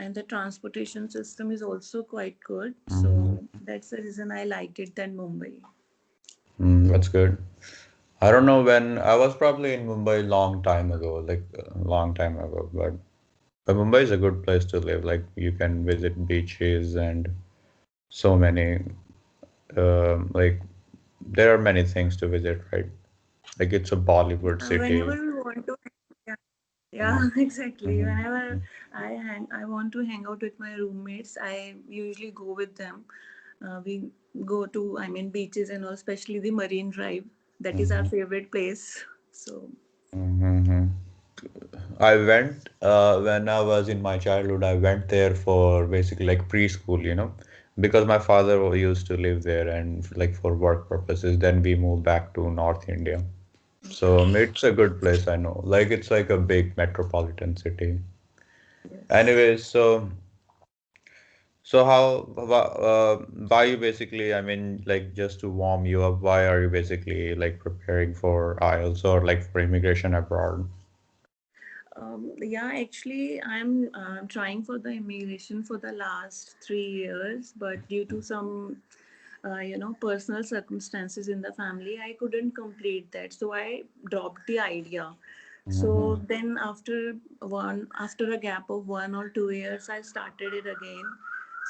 and the transportation system is also quite good. Mm-hmm. So that's the reason I liked it than Mumbai. That's good. I don't know when I was probably in Mumbai long time ago, like a long time ago, but Mumbai is a good place to live. Like you can visit beaches and so many, like there are many things to visit, right? Like it's a Bollywood Whenever city. we want to, yeah, Mm-hmm. yeah, exactly. Mm-hmm. Whenever I want to hang out with my roommates, I usually go with them. We go to, I mean, beaches and all, especially the Marine Drive. That is our Mm-hmm. favorite place. So, Mm-hmm. I went when I was in my childhood. I went there for basically like preschool, because my father used to live there and like for work purposes. Then we moved back to North India. So okay. it's a good place, I know. Like it's like a big metropolitan city. Yes. Anyways, so why you basically, I mean, like just to warm you up, why are you basically like preparing for IELTS or like for immigration abroad? Yeah, actually, I'm trying for the immigration for the last 3 years, but due to some, personal circumstances in the family, I couldn't complete that. So I dropped the idea. Mm-hmm. So then, after a gap of 1 or 2 years, I started it again.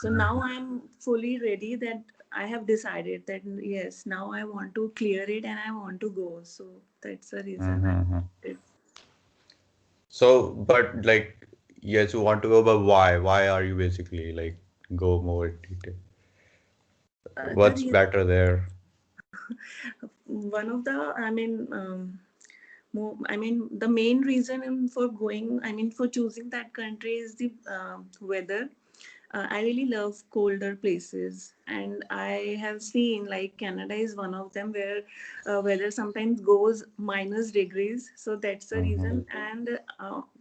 So now I'm fully ready. That I have decided that yes, now I want to clear it and I want to go. So that's the reason I Mm-hmm. did. So, but like, yes, you want to go, but why? Why are you basically like go more in detail? The What's reason, better there? one of the, I mean, the main reason for going, I mean, for choosing that country is the weather. I really love colder places, and I have seen like Canada is one of them where weather sometimes goes -degrees. So that's the Mm-hmm. reason. And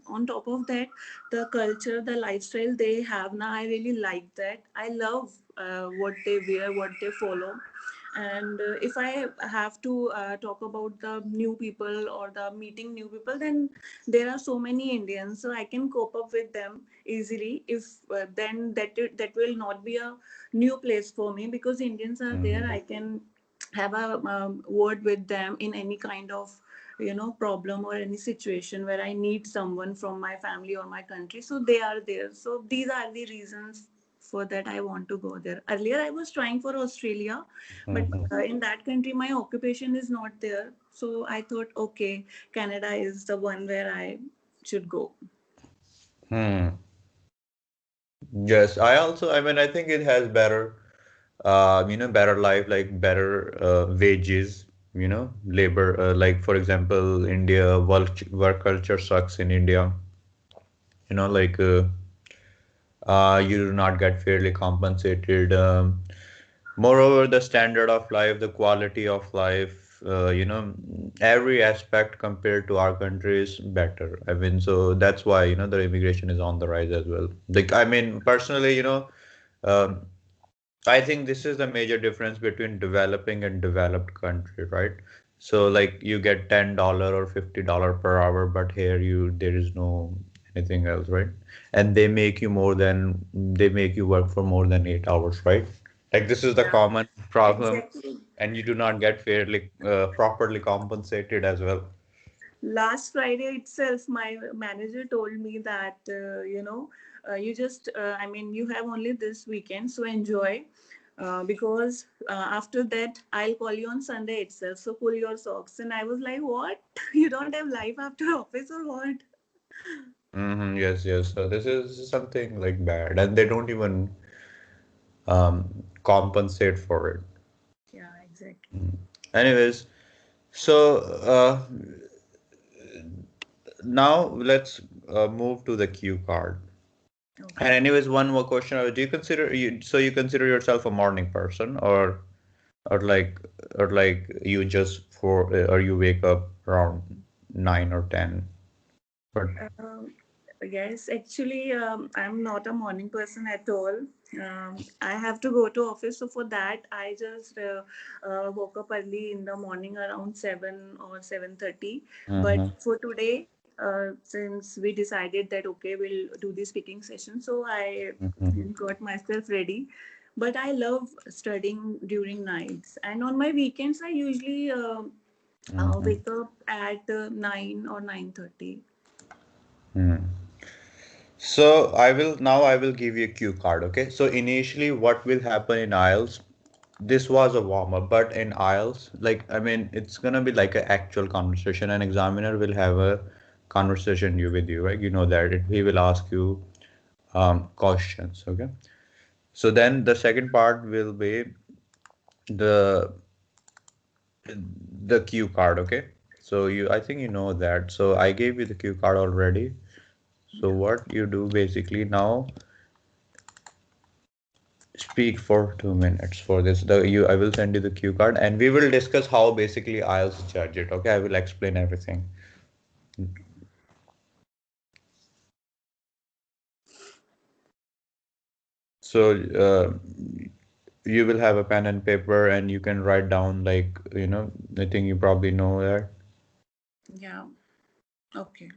on top of that, the culture, the lifestyle they have now, I really like that. I love what they wear, what they follow. And if I have to talk about the new people or the meeting new people, then there are so many Indians, so I can cope up with them easily. If then that will not be a new place for me, because Indians are there. Mm-hmm. I can have a word with them in any kind of problem or any situation where I need someone from my family or my country, so they are there. So these are the reasons for that I want to go there. Earlier I was trying for Australia, but Mm-hmm. in that country my occupation is not there. So I thought, okay, Canada is the one where I should go. Hmm. Yes, I mean, I think it has better, better life, like better wages, labor. Like for example, India work culture sucks in India. Like you do not get fairly compensated. Moreover, the standard of life, the quality of life, every aspect compared to our country is better. I mean, so that's why, the immigration is on the rise as well. Like, I mean, personally, um, I think this is the major difference between developing and developed country, right? So like you get $10 or $50 per hour, but here there is no anything else, right? And they make you work for more than 8 hours, right? Like this is the Yeah, common problem, exactly. and you do not get fairly properly compensated as well. Last Friday itself, my manager told me that, you just, I mean, you have only this weekend, so enjoy. Because after that, I'll call you on Sunday itself. So pull your socks. And I was like, what? You don't have life after office or what? Yes, yes. So this is something like bad, and they don't even compensate for it. Yeah, exactly. Anyways, so now let's move to the cue card. And Okay. anyways, one more question: Do you consider you so you consider yourself a morning person, or like you just or you wake up around 9 or 10? But Um, yes, actually, I'm not a morning person at all. I have to go to office, so for that, I just woke up early in the morning around 7 or 7:30. But mm-hmm, for today, since we decided that okay, we'll do the speaking session, so I Mm-hmm. got myself ready. But I love studying during nights, and on my weekends I usually Mm-hmm. wake up at 9 or 9:30. So I will give you a cue card, okay? So initially what will happen in IELTS, this was a warm up, but in IELTS, like I mean it's gonna be like an actual conversation. An examiner will have a conversation with you, right? You know that he will ask you questions, okay? So then the second part will be the cue card, okay? So I think you know that. So I gave you the cue card already. So Yeah. what you do basically now, speak for 2 minutes for this. I will send you the cue card and we will discuss how basically IELTS judge it. Okay, I will explain everything. So you will have a pen and paper and you can write down like I think you probably know that. Yeah. Okay.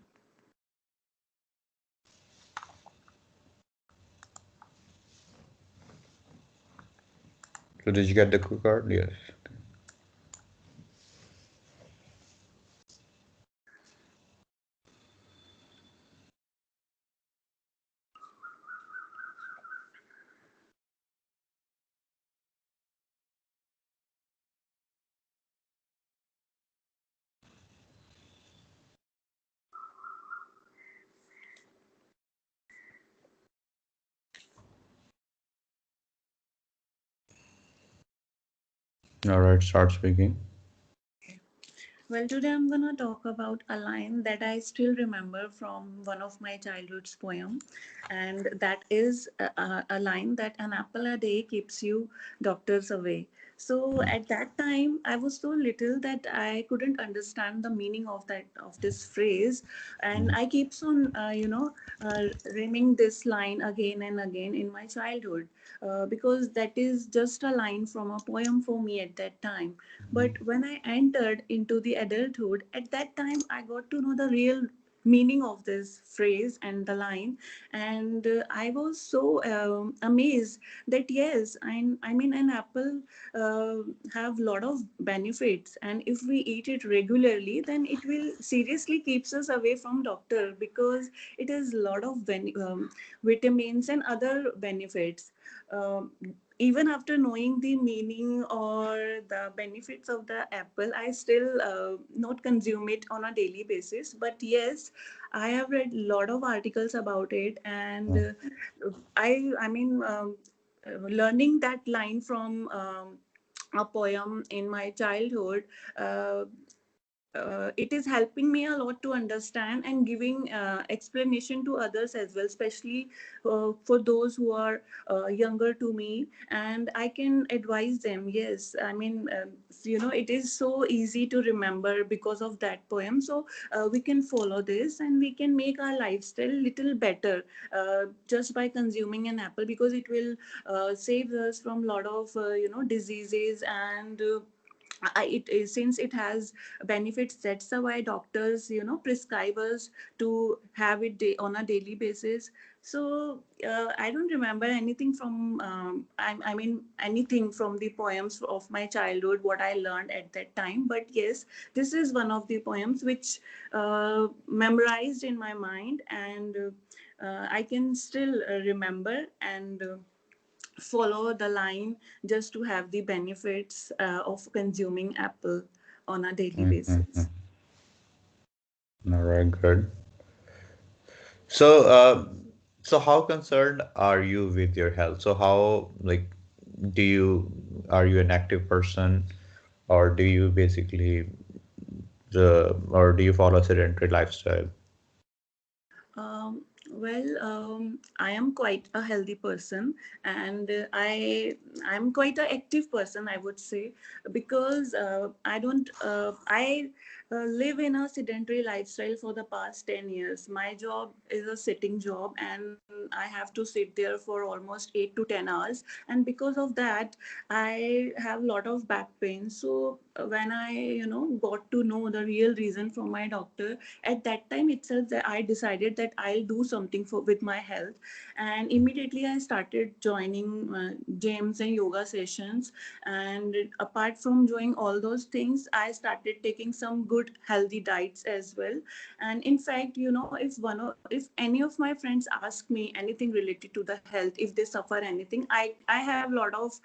So did you get the cue card? Yes. All right, start speaking. Well, today I'm gonna talk about a line that I still remember from one of my childhood's poem, and that is a line that an apple a day keeps you doctors away. So at that time, I was so little that I couldn't understand the meaning of this phrase, and I keeps on riming this line again and again in my childhood, because that is just a line from a poem for me at that time. But when I entered into the adulthood, at that time I got to know the real meaning of this phrase and the line, and I was so amazed that yes, I mean an apple uh, have lot of benefits, and if we eat it regularly, then it will seriously keeps us away from doctor, because it has lot of vitamins and other benefits. um, Even after knowing the meaning or the benefits of the apple, I still not consume it on a daily basis. But yes, I have read a lot of articles about it, and learning that line from a poem in my childhood, uh, it is helping me a lot to understand and giving explanation to others as well, especially for those who are younger to me, and I can advise them. Yes, I mean, it is so easy to remember because of that poem. So we can follow this and we can make our lifestyle little better just by consuming an apple, because it will save us from a lot of diseases, and it is, since it has benefits, that's why doctors prescribe us to have it on a daily basis. So I don't remember anything from I mean anything from the poems of my childhood what I learned at that time, but yes, this is one of the poems which memorized in my mind, and I can still remember and follow the line just to have the benefits of consuming apple on a daily Mm-hmm. basis. All right, good. So, so how concerned are you with your health? So how, like, do you, are you an active person, or do you basically or do you follow a sedentary lifestyle? Well, I am quite a healthy person, and I'm quite an active person, I would say, because I don't I live in a sedentary lifestyle for the past 10 years. My job is a sitting job, and I have to sit there for almost 8 to 10 hours, and because of that, I have a lot of back pain. So when I got to know the real reason from my doctor, at that time itself that I decided that I'll do something for with my health, and immediately I started joining gyms and yoga sessions. And apart from doing all those things, I started taking some good healthy diets as well. And in fact, if any of my friends ask me anything related to the health, if they suffer anything, I have a lot of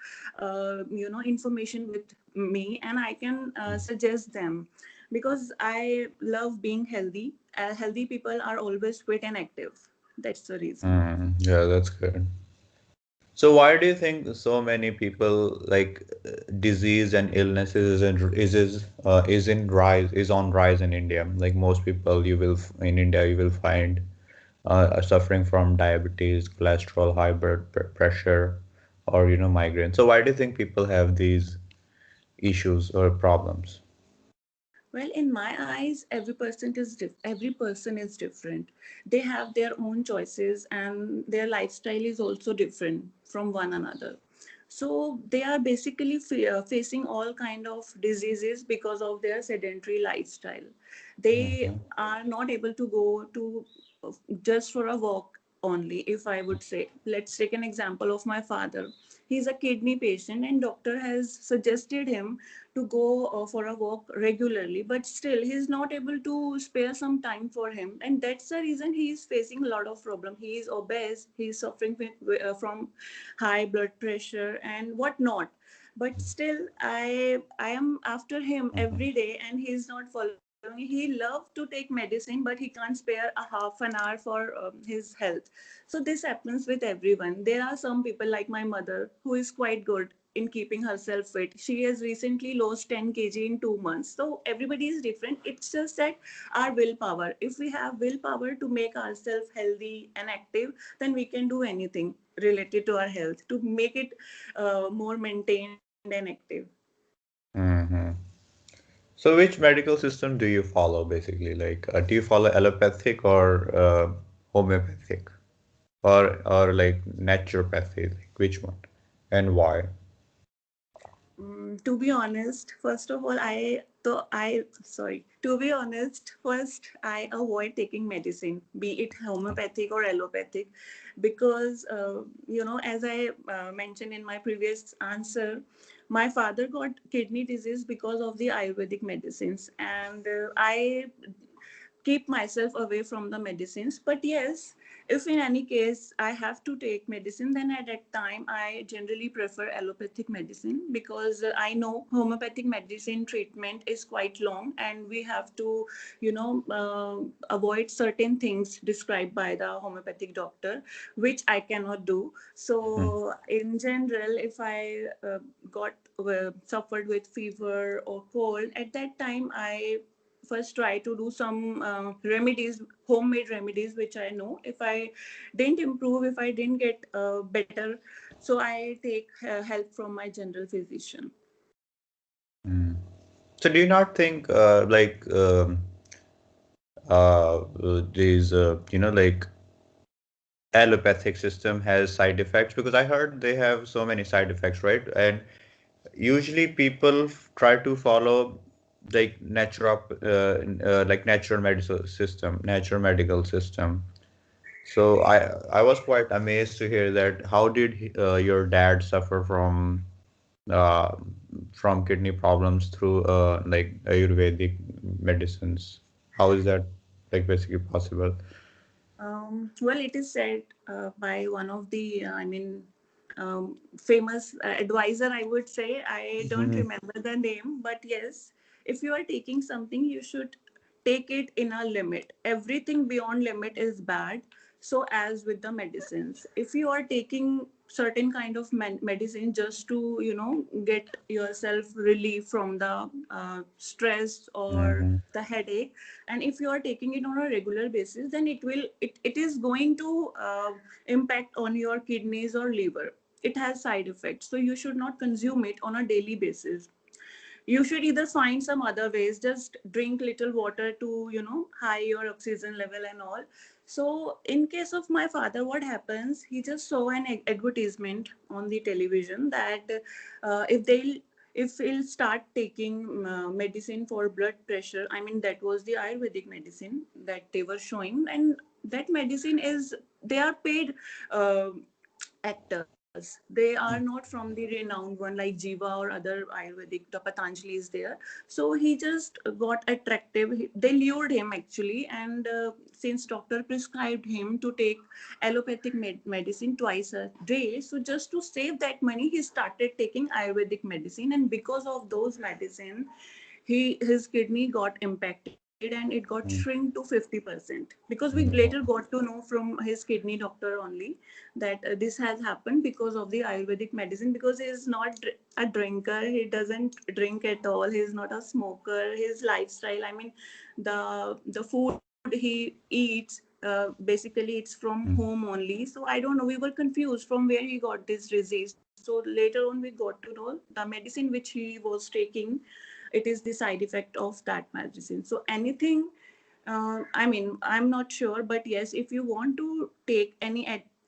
information with me, and I can suggest them, because I love being healthy. Healthy people are always fit and active. That's the reason. Yeah, that's good. So why do you think so many people like disease and illnesses is on rise in India? Like most people, in India you will find are suffering from diabetes, cholesterol, high pressure, or migraine. So why do you think people have these issues or problems? Well, in my eyes, every person is different. They have their own choices, and their lifestyle is also different from one another. So they are basically facing all kind of diseases because of their sedentary lifestyle. They Mm-hmm. are not able to go to just for a walk only. If I would say, let's take an example of my father. He's a kidney patient, and doctor has suggested him to go for a walk regularly, but still he's not able to spare some time for him, and that's the reason he is facing a lot of problem. He is obese, he is suffering from high blood pressure and whatnot. But still, I am after him Mm-hmm. every day, and he is not following. He loves to take medicine, but he can't spare a half an hour for his health. So this happens with everyone. There are some people like my mother who is quite good in keeping herself fit. She has recently lost 10 kg in 2 months. So everybody is different. It's just that our willpower. If we have willpower to make ourselves healthy and active, then we can do anything related to our health to make it more maintained and active. Mm-hmm. So which medical system do you follow basically? Like, do you follow allopathic or homeopathic or like naturopathy? Like which one and why? To be honest, first of all, I sorry. To be honest, first I avoid taking medicine, be it homeopathic or allopathic, because as I mentioned in my previous answer, my father got kidney disease because of the Ayurvedic medicines, and I keep myself away from the medicines. But yes, if in any case I have to take medicine, then at that time I generally prefer allopathic medicine, because I know homeopathic medicine treatment is quite long, and we have to avoid certain things described by the homeopathic doctor, which I cannot do. Hmm. So in general, if I got suffered with fever or cold, at that time I first try to do some remedies, homemade remedies, which I know. If I didn't improve, if I didn't get better, so I take help from my general physician. Mm. So do you not think these like allopathic system has side effects? Because I heard they have so many side effects, right? And usually people try to follow like natural medical system. So I was quite amazed to hear that. How did your dad suffer uh, from kidney problems through like Ayurvedic medicines? How is that like basically possible? Well, it is said by one of the, famous advisor, I would say. I don't Mhm. remember the name, but yes, if you are taking something, you should take it in a limit. Everything beyond limit is bad. So as with the medicines, if you are taking certain kind of medicine just to, get yourself relief from the stress or Mm-hmm. the headache, and if you are taking it on a regular basis, then it is going to impact on your kidneys or liver. It has side effects, so you should not consume it on a daily basis. You should either find some other ways, just drink little water to, high your oxygen level and all. So in case of my father, what happens, he just saw an advertisement on the television that if he'll start taking medicine for blood pressure, I mean, that was the Ayurvedic medicine that they were showing, and that medicine is, they are paid uh, actors. They are not from the renowned one like Jiva or other Ayurvedic. The Patanjali is there. So he just got attractive. They lured him actually, and since doctor prescribed him to take allopathic medicine twice a day, so just to save that money, he started taking Ayurvedic medicine, and because of those medicine, his kidney got impacted and it got shrink to 50%, because we later Mm-hmm. got to know from his kidney doctor only that this has happened because of the Ayurvedic medicine, because he is not a drinker, he doesn't drink at all, he is not a smoker, his lifestyle, I mean, the food he eats, basically it's from home only. So I don't know, we were confused from where he got this disease. So later on we got to know the medicine which he was taking, it is the side effect of that medicine. So anything, I mean, I'm not sure, but yes, if you want to take any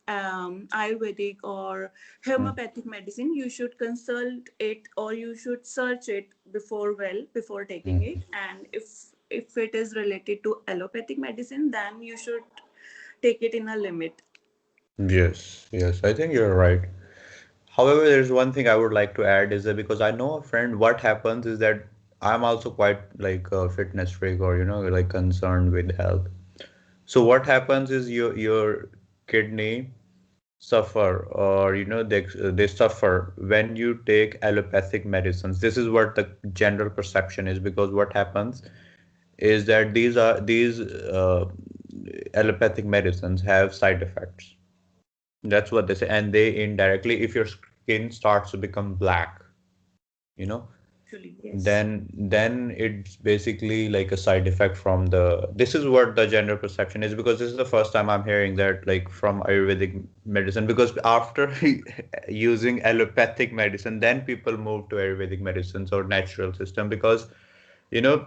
Ayurvedic or homeopathic medicine, you should consult it or you should search it before, well, before taking Mm-hmm. it. And if it is related to allopathic medicine, then you should take it in a limit. Yes, yes, I think you're right. However, there's one thing I would like to add is that because I know a friend, what happens is that I'm also quite like a fitness freak or like concerned with health. So what happens is your kidney suffer or they suffer when you take allopathic medicines. This is what the general perception is because what happens is that these allopathic medicines have side effects. That's what they say, and they indirectly, if your skin starts to become black, you know, Actually, yes. then it's basically like a side effect from the. This is what the general perception is because this is the first time I'm hearing that like from Ayurvedic medicine. Because after using allopathic medicine, then people move to Ayurvedic medicines or natural system because you know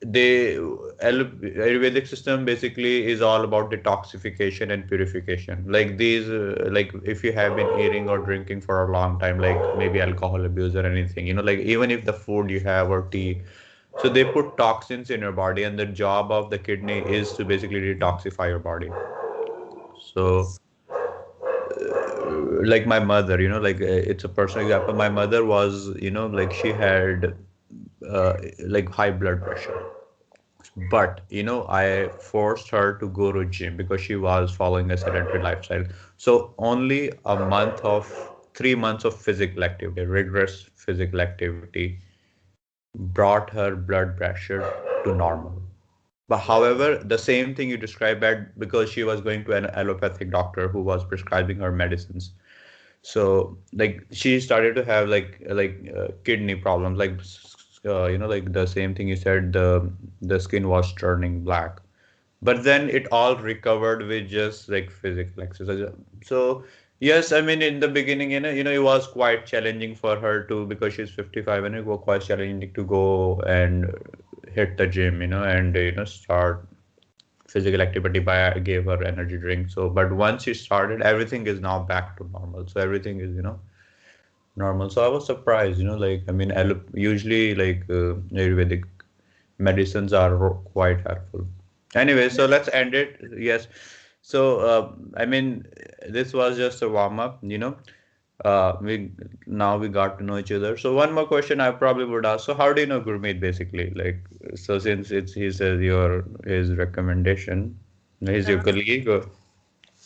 they Ayurvedic system basically is all about detoxification and purification. Like these, like if you have been eating or drinking for a long time, like maybe alcohol abuse or anything, like even if the food you have or tea, so they put toxins in your body, and the job of the kidney is to basically detoxify your body. So, Yes. like my mother, like it's a personal example. My mother was, like she had like high blood pressure. But I forced her to go to gym because she was following a sedentary lifestyle. So only a month of 3 months of physical activity, rigorous physical activity, brought her blood pressure to normal. But however, the same thing you described that because she was going to an allopathic doctor who was prescribing her medicines. So like she started to have like kidney problems, like like the same thing you said, the skin was turning black. But then it all recovered with just like physical exercise. So yes, I mean in the beginning, it was quite challenging for her to because she's 55, and it was quite challenging to go and hit the gym, and start physical activity by I gave her energy drink. So, but once she started, everything is now back to normal. So everything is normal. So I was surprised, like I mean, usually like Ayurvedic medicines are quite helpful. Anyway, so let's end it. Yes. So I mean, this was just a warm up. We now we got to know each other. So one more question I probably would ask. So how do you know Gurmeet basically? Like, so since it's he says your his recommendation, he's your Uh, colleague. Or,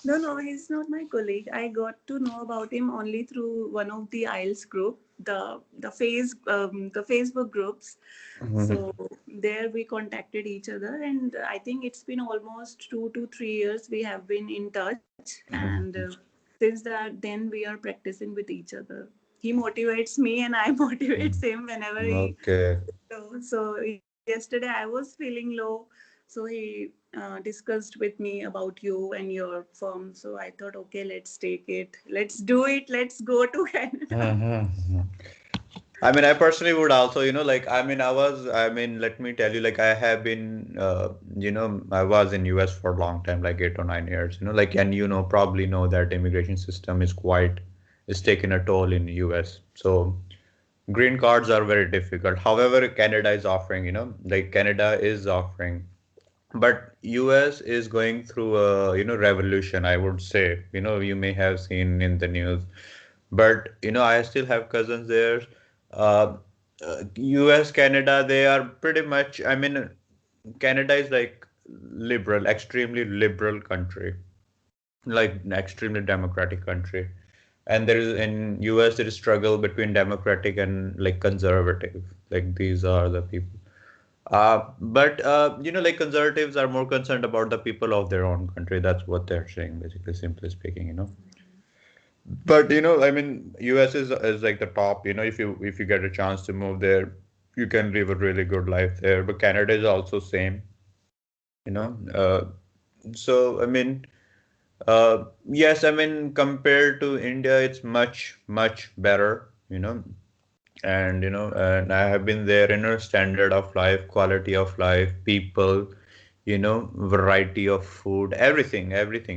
No, no, he's not my colleague. I got to know about him only through one of the IELTS group, the Facebook groups. Mhm. So there we contacted each other, and I think it's been almost 2 to 3 years we have been in touch, and since that then we are practicing with each other. He motivates me, and I motivates him whenever he. Okay. So yesterday I was feeling low, so he discussed with me about you and your firm. So I thought, okay, let's take it, let's do it, let's go to Canada. Mhm. I mean, I personally would also, like, I mean, let me tell you, like, I have been, I was in US for a long time, like 8 or 9 years, like, and probably know that immigration system is taking a toll in US. So green cards are very difficult. However, Canada is offering, like Canada is offering, but US is going through a, revolution, I would say. You may have seen in the news, but I still have cousins there. uh, US, Canada, they are pretty much, I mean, Canada is like liberal, extremely liberal country, like an extremely democratic country. And there is in US there is struggle between democratic and like conservative, like these are the people. But like conservatives are more concerned about the people of their own country. That's what they're saying, basically, simply speaking. But I mean, US is like the top. If you get a chance to move there, you can live a really good life there. But Canada is also same. You know. So I mean, yes, I mean compared to India, it's much better. And I have been there. Standard of life, quality of life, people. Variety of food, everything.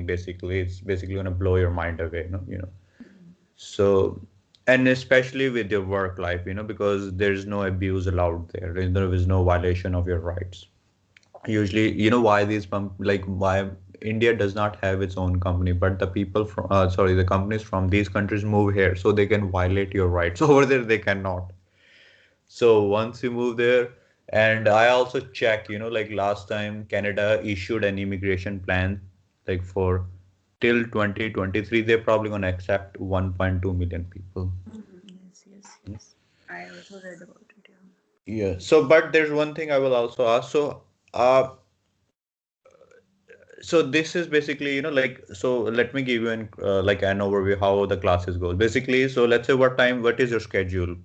Basically, it's basically gonna blow your mind away. So, and especially with your work life, because there's no abuse allowed there. There is no violation of your rights. Usually, why like why India does not have its own company, but the people from, sorry, the companies from these countries move here so they can violate your rights. Over there, they cannot. So once you move there, and I also check, like last time Canada issued an immigration plan, like for till 2023, they're probably gonna accept 1.2 million people. Yes, yes, yes. I also read about it. Yeah. Yeah. So, but there's one thing I will also ask. So this is basically, like, so let me give you like an overview how the classes goes. Basically, so let's say what is your schedule?